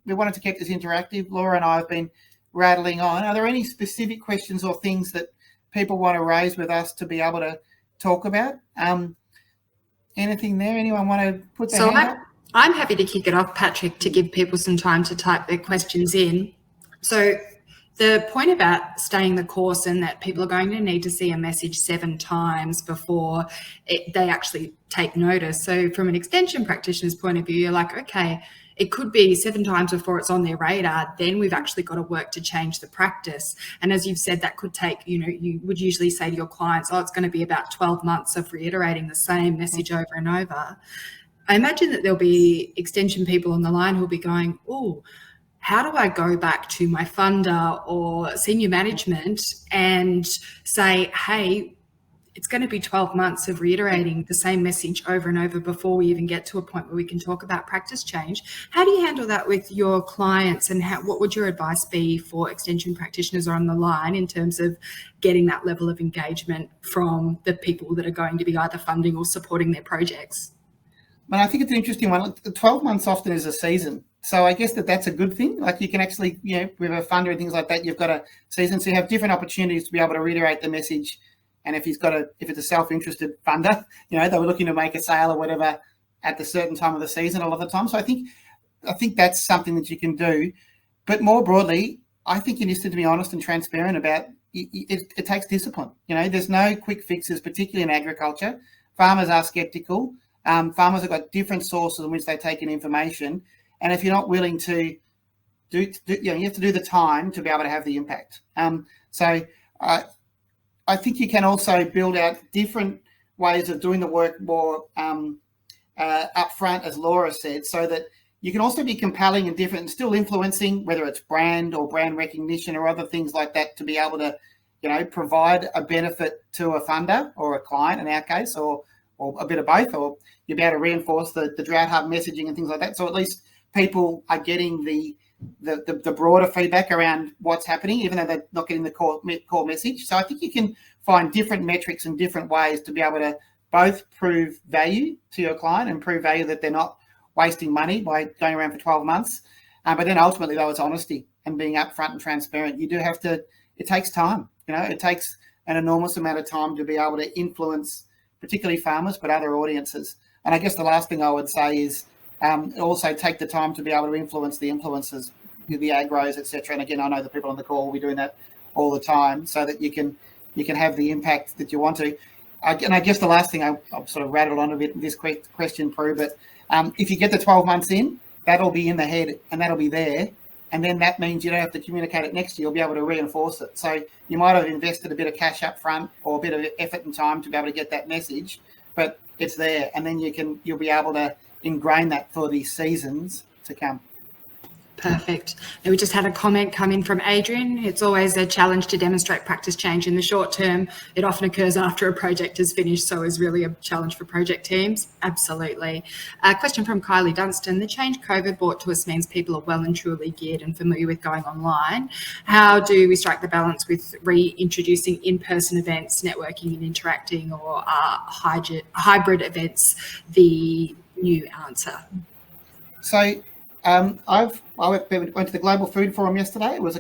We wanted to keep this interactive. Laura and I have been rattling on. Are there any specific questions or things that people want to raise with us to be able to talk about? Anything there? Anyone want to put their hand up? I'm happy to kick it off, Patrick, to give people some time to type their questions in. So the point about staying the course and that people are going to need to see a message 7 times before they actually take notice. So from an extension practitioner's point of view, you're like, okay, it could be 7 times before it's on their radar. Then we've actually got to work to change the practice. And as you've said, that could take, you would usually say to your clients, it's going to be about 12 months of reiterating the same message over and over. I imagine that there'll be extension people on the line who'll be going, how do I go back to my funder or senior management and say, hey, it's going to be 12 months of reiterating the same message over and over before we even get to a point where we can talk about practice change. How do you handle that with your clients, and what would your advice be for extension practitioners on the line in terms of getting that level of engagement from the people that are going to be either funding or supporting their projects? Well, I think it's an interesting one. 12 months often is a season. So I guess that's a good thing. Like you can actually, with a funder and things like that, you've got a season. So you have different opportunities to be able to reiterate the message. And if it's a self-interested funder, they were looking to make a sale or whatever at the certain time of the season a lot of the time. So I think that's something that you can do. But more broadly, I think you need to be honest and transparent about it takes discipline. There's no quick fixes, particularly in agriculture. Farmers are skeptical. Farmers have got different sources in which they take in information. And if you're not willing to you have to do the time to be able to have the impact. I think you can also build out different ways of doing the work more upfront, as Laura said, so that you can also be compelling and different and still influencing, whether it's brand or brand recognition or other things like that, to be able to, provide a benefit to a funder or a client in our case, or a bit of both, or you'll be able to reinforce the Drought Hub messaging and things like that. So at least people are getting the broader feedback around what's happening, even though they're not getting the core message. So I think you can find different metrics and different ways to be able to both prove value to your client and prove value that they're not wasting money by going around for 12 months. But then ultimately, though, it's honesty and being upfront and transparent. You do have to, it takes time. It takes an enormous amount of time to be able to influence, particularly farmers, but other audiences. And I guess the last thing I would say is also take the time to be able to influence the influencers, the agros, etc. And again, I know the people on the call will be doing that all the time, so that you can have the impact that you want to. And I guess the last thing, I've sort of rattled on a bit this question, Prue, but if you get the 12 months in, that'll be in the head and that'll be there. And then that means you don't have to communicate it next year. You'll be able to reinforce it. So you might have invested a bit of cash up front or a bit of effort and time to be able to get that message, but it's there. And then you'll be able to ingrain that for the seasons to come. Perfect. And we just had a comment come in from Adrian. It's always a challenge to demonstrate practice change in the short term. It often occurs after a project is finished, so is really a challenge for project teams. Absolutely. A question from Kylie Dunstan. The change COVID brought to us means people are well and truly geared and familiar with going online. How do we strike the balance with reintroducing in-person events, networking and interacting, or hybrid events the new answer? So I went to the Global Food Forum yesterday. It was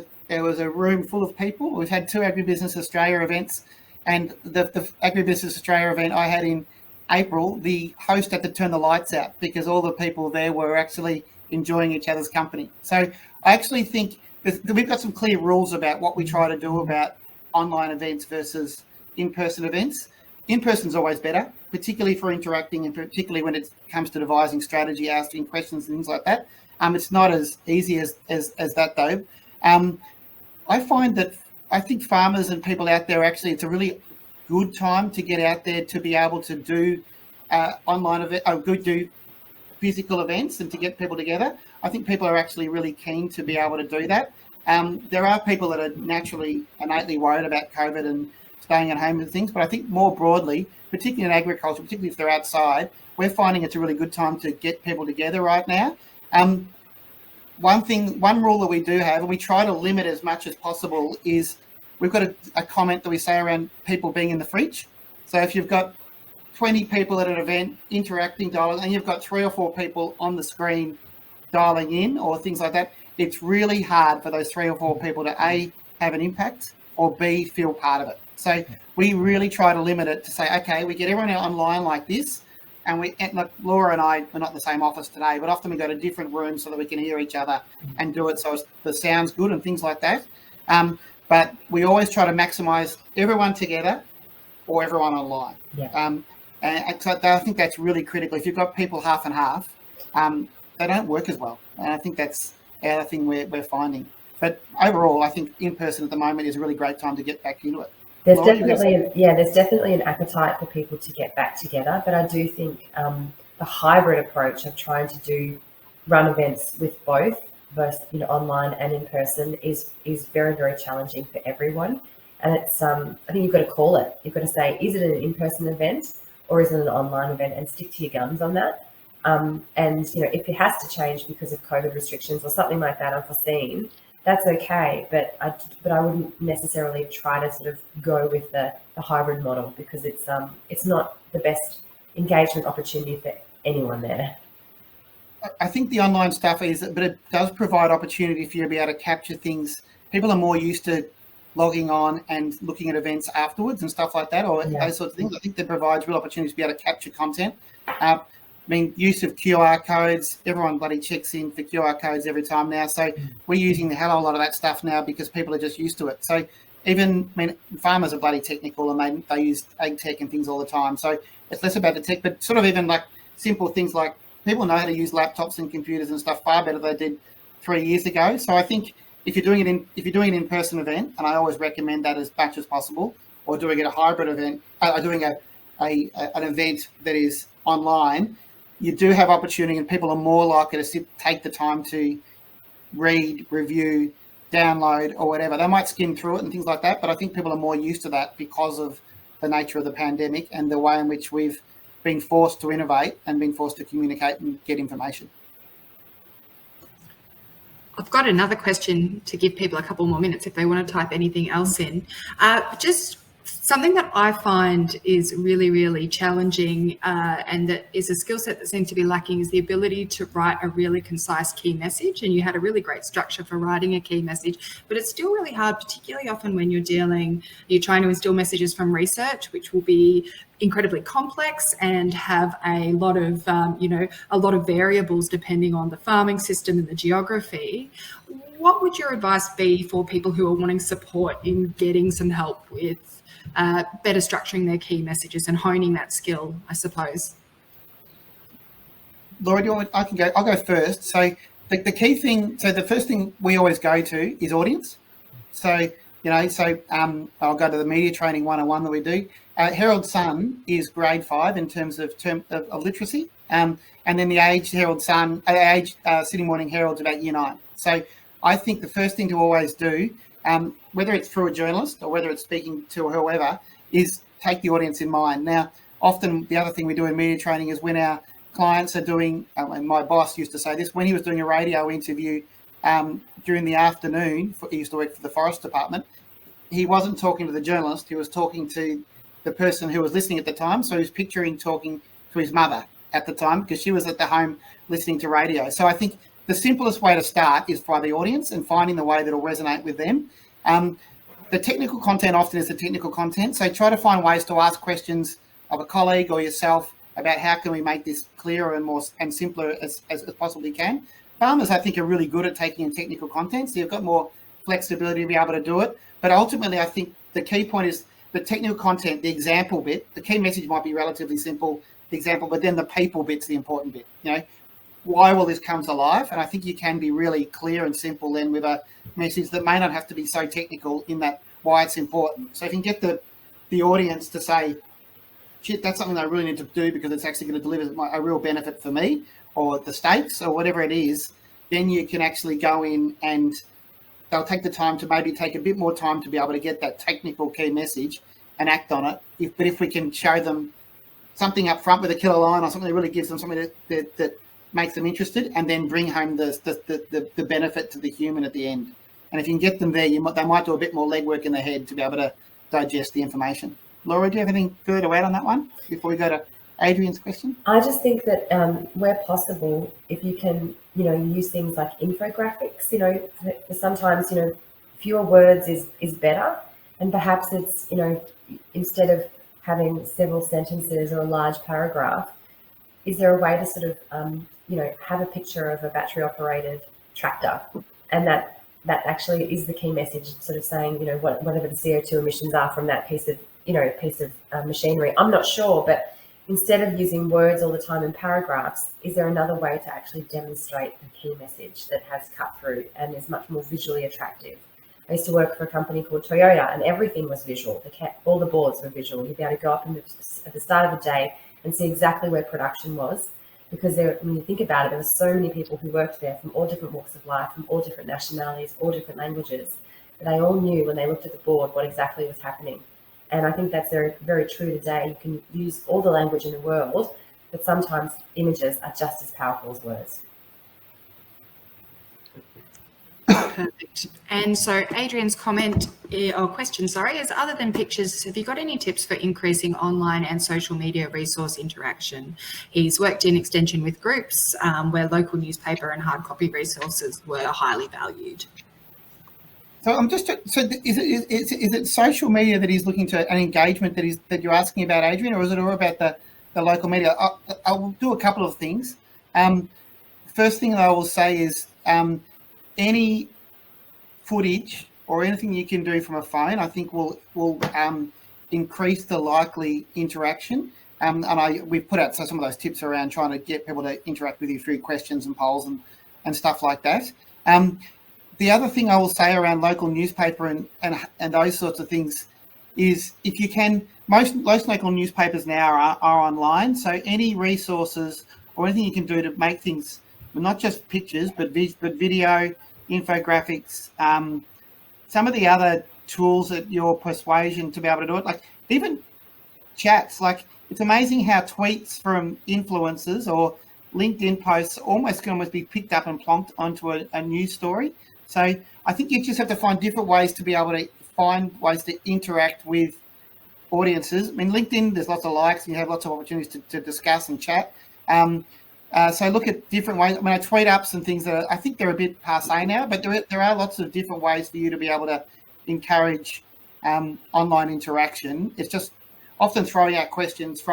a room full of people. We've had 2 Agribusiness Australia events, and the Agribusiness Australia event I had in April, the host had to turn the lights out because all the people there were actually enjoying each other's company. So I actually think we've got some clear rules about what we try to do about online events versus in-person events. In-person is always better, particularly for interacting and particularly when it comes to devising strategy, asking questions and things like that. It's not as easy as that, though. I think farmers and people out there, actually, it's a really good time to get out there to be able to do do physical events and to get people together. I think people are actually really keen to be able to do that. There are people that are naturally, innately worried about COVID and staying at home and things, but I think more broadly, particularly in agriculture, particularly if they're outside, we're finding it's a really good time to get people together right now. One rule that we do have, and we try to limit as much as possible, is we've got a comment that we say around people being in the fridge. So if you've got 20 people at an event interacting, dialing, and you've got 3 or 4 people on the screen dialing in or things like that, it's really hard for those 3 or 4 people to A, have an impact, or B, feel part of it. So we really try to limit it to say, okay, we get everyone out online like this, and like Laura and I are not in the same office today, but often we go to different rooms so that we can hear each other and do it so the sound's good and things like that. But we always try to maximise everyone together or everyone online. Yeah. And so I think that's really critical. If you've got people half and half, they don't work as well. And I think that's the other thing we're finding. But overall, I think in-person at the moment is a really great time to get back into it. There's definitely an appetite for people to get back together, but I do think the hybrid approach of trying to run events with both online and in person is very, very challenging for everyone. And it's I think you've got to call it. You've got to say, is it an in-person event or is it an online event, and stick to your guns on that. And if it has to change because of COVID restrictions or something like that unforeseen, that's okay, but I wouldn't necessarily try to sort of go with the hybrid model, because it's not the best engagement opportunity for anyone there. I think the online stuff but it does provide opportunity for you to be able to capture things. People are more used to logging on and looking at events afterwards and stuff like that, or those sorts of things. I think that provides real opportunities to be able to capture content. Use of QR codes, everyone bloody checks in for QR codes every time now. So we're using the hell of a lot of that stuff now because people are just used to it. So farmers are bloody technical, and they use ag tech and things all the time. So it's less about the tech, but sort of even like simple things like people know how to use laptops and computers and stuff far better than they did 3 years ago. So I think if you're doing an in-person event, and I always recommend that as much as possible, or doing it a hybrid event, doing an event that is online, you do have opportunity, and people are more likely to take the time to read, review, download, or whatever. They might skim through it and things like that, but I think people are more used to that because of the nature of the pandemic and the way in which we've been forced to innovate and been forced to communicate and get information. I've got another question to give people a couple more minutes if they want to type anything else in. Just something that I find is really, really challenging and that is a skill set that seems to be lacking is the ability to write a really concise key message. And you had a really great structure for writing a key message, but it's still really hard, particularly often when you're trying to instill messages from research, which will be incredibly complex and have a lot of variables depending on the farming system and the geography. What would your advice be for people who are wanting support in getting some help with better structuring their key messages and honing that skill, I suppose? Laura, do you want? I can go. I'll go first. So the key thing. So the first thing we always go to is audience. So I'll go to the media training 101 that we do. Herald Sun is grade 5 in terms of literacy, and then the Age Herald Sun, Sydney Morning Herald's about year 9. So I think the first thing to always do, whether it's through a journalist or whether it's speaking to whoever, is take the audience in mind. Now, often the other thing we do in media training is when our clients are doing, and my boss used to say this, when he was doing a radio interview during the afternoon, he used to work for the Forest Department, he wasn't talking to the journalist, he was talking to the person who was listening at the time. So he was picturing talking to his mother at the time because she was at the home listening to radio. So I think the simplest way to start is by the audience and finding the way that will resonate with them. The technical content often is the technical content. So try to find ways to ask questions of a colleague or yourself about how can we make this clearer and simpler as possibly can. Farmers, I think, are really good at taking in technical content. So you've got more flexibility to be able to do it. But ultimately, I think the key point is the technical content, the example bit. The key message might be relatively simple, the example, but then the people bit's the important bit. Why will this come to life? And I think you can be really clear and simple then with a message that may not have to be so technical in that why it's important. So if you can get the audience to say, shit, that's something I really need to do because it's actually going to deliver a real benefit for me or the states or whatever it is, then you can actually go in and they'll take the time to maybe take a bit more time to be able to get that technical key message and act on it. But if we can show them something up front with a killer line or something that really gives them something that makes them interested, and then bring home the benefit to the human at the end. And if you can get them there, they might do a bit more legwork in their head to be able to digest the information. Laura, do you have anything further to add on that one before we go to Adrian's question? I just think that where possible, if you can, use things like infographics, for sometimes, fewer words is better. And perhaps it's, instead of having several sentences or a large paragraph, is there a way to sort of, have a picture of a battery operated tractor, and that actually is the key message, sort of saying, whatever the CO2 emissions are from that piece of machinery. I'm not sure, but instead of using words all the time in paragraphs, is there another way to actually demonstrate the key message that has cut through and is much more visually attractive? I used to work for a company called Toyota, and everything was visual. All the boards were visual. You'd be able to go up at the start of the day and see exactly where production was, because when you think about it, there were so many people who worked there from all different walks of life, from all different nationalities, all different languages, that they all knew when they looked at the board what exactly was happening. And I think that's very, very true today. You can use all the language in the world, but sometimes images are just as powerful as words. Perfect. And so Adrian's comment or question, is, other than pictures, have you got any tips for increasing online and social media resource interaction? He's worked in extension with groups where local newspaper and hard copy resources were highly valued. So is it social media that he's looking to, an engagement that you're asking about, Adrian, or is it all about the local media? I'll do a couple of things. First thing that I will say is any footage or anything you can do from a phone, I think will increase the likely interaction. We've put out some of those tips around trying to get people to interact with you through questions and polls and stuff like that. The other thing I will say around local newspaper and those sorts of things is, if you can, most local newspapers now are online. So any resources or anything you can do to make things, not just pictures, but video, infographics, some of the other tools at your persuasion to be able to do it, like even chats. Like, it's amazing how tweets from influencers or LinkedIn posts can almost be picked up and plonked onto a news story. So I think you just have to find different ways to be able to find ways to interact with audiences. I mean, LinkedIn, there's lots of likes and you have lots of opportunities to discuss and chat. So look at different ways. I mean, I tweet ups and things that I think they're a bit passé now, but there are lots of different ways for you to be able to encourage online interaction. It's just often throwing out questions,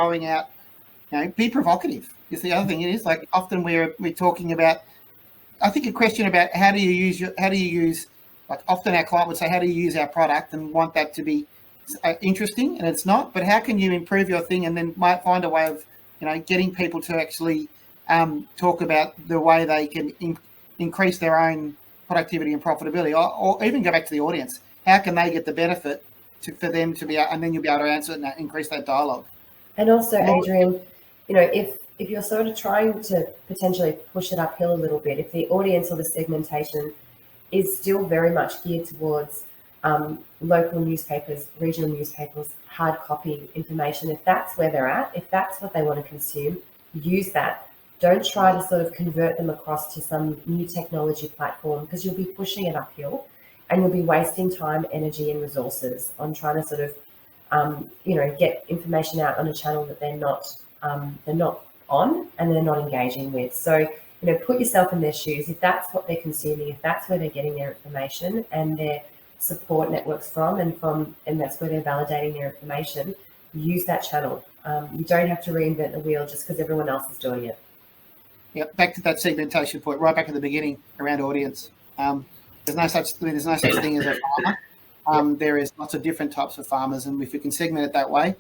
be provocative is the other thing. It is like often we're talking about, I think, a question about how do you use, like often our client would say, how do you use our product, and want that to be interesting, and it's not, but how can you improve your thing, and then might find a way of, getting people to actually talk about the way they can increase their own productivity and profitability, or even go back to the audience. How can they get the benefit for them to be, and then you'll be able to answer it and increase that dialogue. And also, Adrian, if you're sort of trying to potentially push it uphill a little bit, if the audience or the segmentation is still very much geared towards local newspapers, regional newspapers, hard copy information, if that's where they're at, if that's what they want to consume, use that. Don't try to sort of convert them across to some new technology platform, because you'll be pushing it uphill and you'll be wasting time, energy and resources on trying to sort of, get information out on a channel that they're not on and they're not engaging with. So, put yourself in their shoes. If that's what they're consuming, if that's where they're getting their information and their support networks from, and that's where they're validating their information, use that channel. You don't have to reinvent the wheel just because everyone else is doing it. Yeah, back to that segmentation point, right back at the beginning around audience. There's no such thing as a farmer. There is lots of different types of farmers, and if you can segment it that way,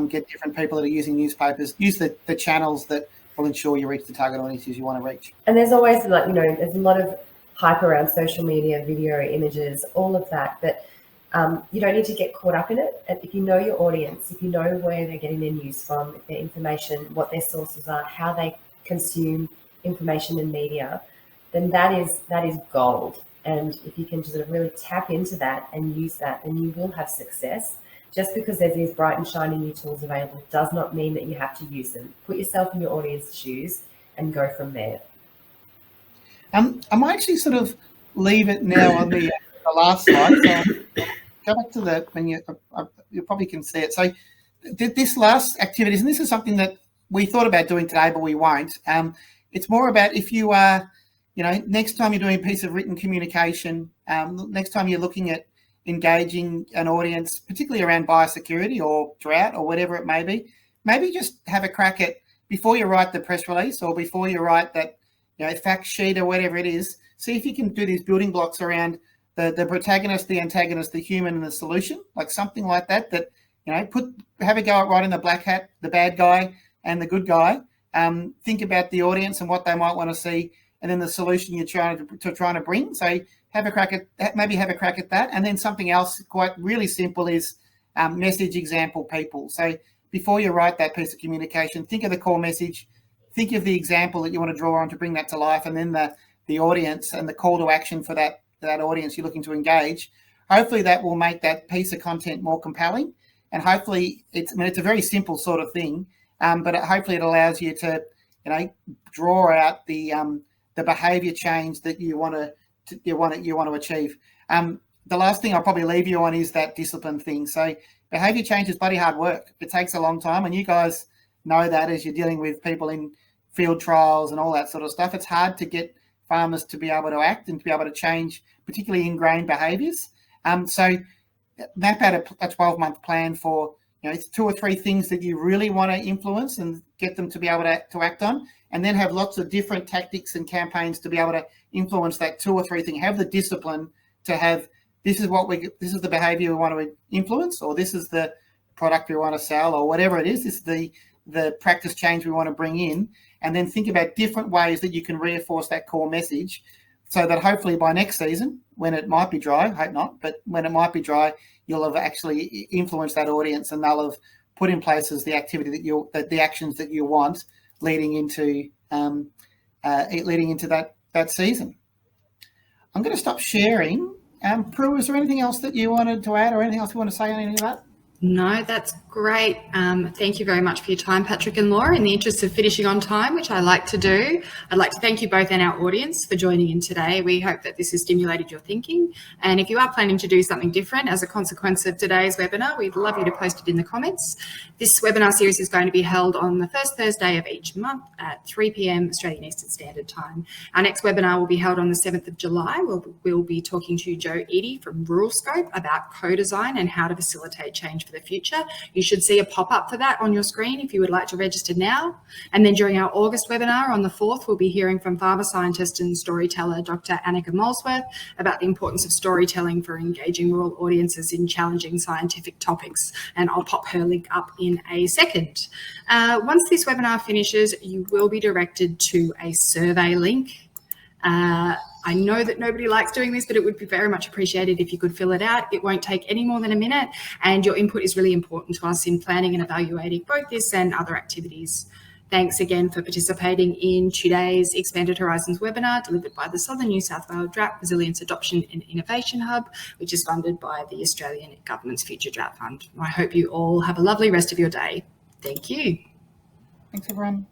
get different people that are using newspapers, use the channels that will ensure you reach the target audiences you want to reach. And there's always there's a lot of hype around social media, video, images, all of that, but you don't need to get caught up in it. And if you know your audience, if you know where they're getting their news from, if their information, what their sources are, how they consume information and media, then that is gold. And if you can just sort of really tap into that and use that, then you will have success. Just because there's these bright and shiny new tools available does not mean that you have to use them. Put yourself in your audience's shoes and go from there. I might actually sort of leave it now on the last slide. So go back to when you probably can see it. So this last activities, and this is something that we thought about doing today, but we won't. It's more about if you are, next time you're doing a piece of written communication, next time you're looking at engaging an audience, particularly around biosecurity or drought or whatever it may be, maybe just have a crack at, before you write the press release or before you write that fact sheet or whatever it is, see if you can do these building blocks around the protagonist, the antagonist, the human and the solution, like something like that, have a go at writing the black hat, the bad guy, and the good guy. Think about the audience and what they might want to see, and then the solution you're trying to bring. So have a crack at that. And then something else quite really simple is message example people. So before you write that piece of communication, think of the core message, think of the example that you want to draw on to bring that to life, and then the audience and the call to action for that audience you're looking to engage. Hopefully that will make that piece of content more compelling, and hopefully it's a very simple sort of thing, but hopefully it allows you to draw out the behaviour change that you want to achieve. The last thing I'll probably leave you on is that discipline thing. So behaviour change is bloody hard work. It takes a long time, and you guys know that as you're dealing with people in field trials and all that sort of stuff. It's hard to get farmers to be able to act and to be able to change, particularly ingrained behaviours. So map out a 12-month plan for 2 or 3 things that you really want to influence and get them to be able to act on, and then have lots of different tactics and campaigns to be able to influence that 2 or 3 thing. Have the discipline to have, this is the behaviour we want to influence, or this is the product we want to sell, or whatever it is. This is the practice change we want to bring in, and then think about different ways that you can reinforce that core message, so that hopefully by next season, when it might be dry, hope not, but when it might be dry, you'll have actually influenced that audience, and they'll have put in place the activity the actions that you want leading into that season. I'm going to stop sharing. Prue, is there anything else that you wanted to add, or anything else you want to say on anything of that? No, that's great. Thank you very much for your time, Patrick and Laura. In the interest of finishing on time, which I like to do, I'd like to thank you both and our audience for joining in today. We hope that this has stimulated your thinking. And if you are planning to do something different as a consequence of today's webinar, we'd love you to post it in the comments. This webinar series is going to be held on the first Thursday of each month at 3 p.m. Australian Eastern Standard Time. Our next webinar will be held on the 7th of July. We'll be talking to Joe Eadie from Rural Scope about co-design and how to facilitate change for the future. You should see a pop-up for that on your screen if you would like to register now. And then during our August webinar on the 4th, we'll be hearing from farmer scientist and storyteller Dr. Annika Molesworth about the importance of storytelling for engaging rural audiences in challenging scientific topics. And I'll pop her link up in a second. Once this webinar finishes, you will be directed to a survey link. I know that nobody likes doing this, but it would be very much appreciated if you could fill it out. It won't take any more than a minute, and your input is really important to us in planning and evaluating both this and other activities. Thanks again for participating in today's Expanded Horizons webinar delivered by the Southern New South Wales Drought Resilience Adoption and Innovation Hub, which is funded by the Australian Government's Future Drought Fund. I hope you all have a lovely rest of your day. Thank you. Thanks, everyone.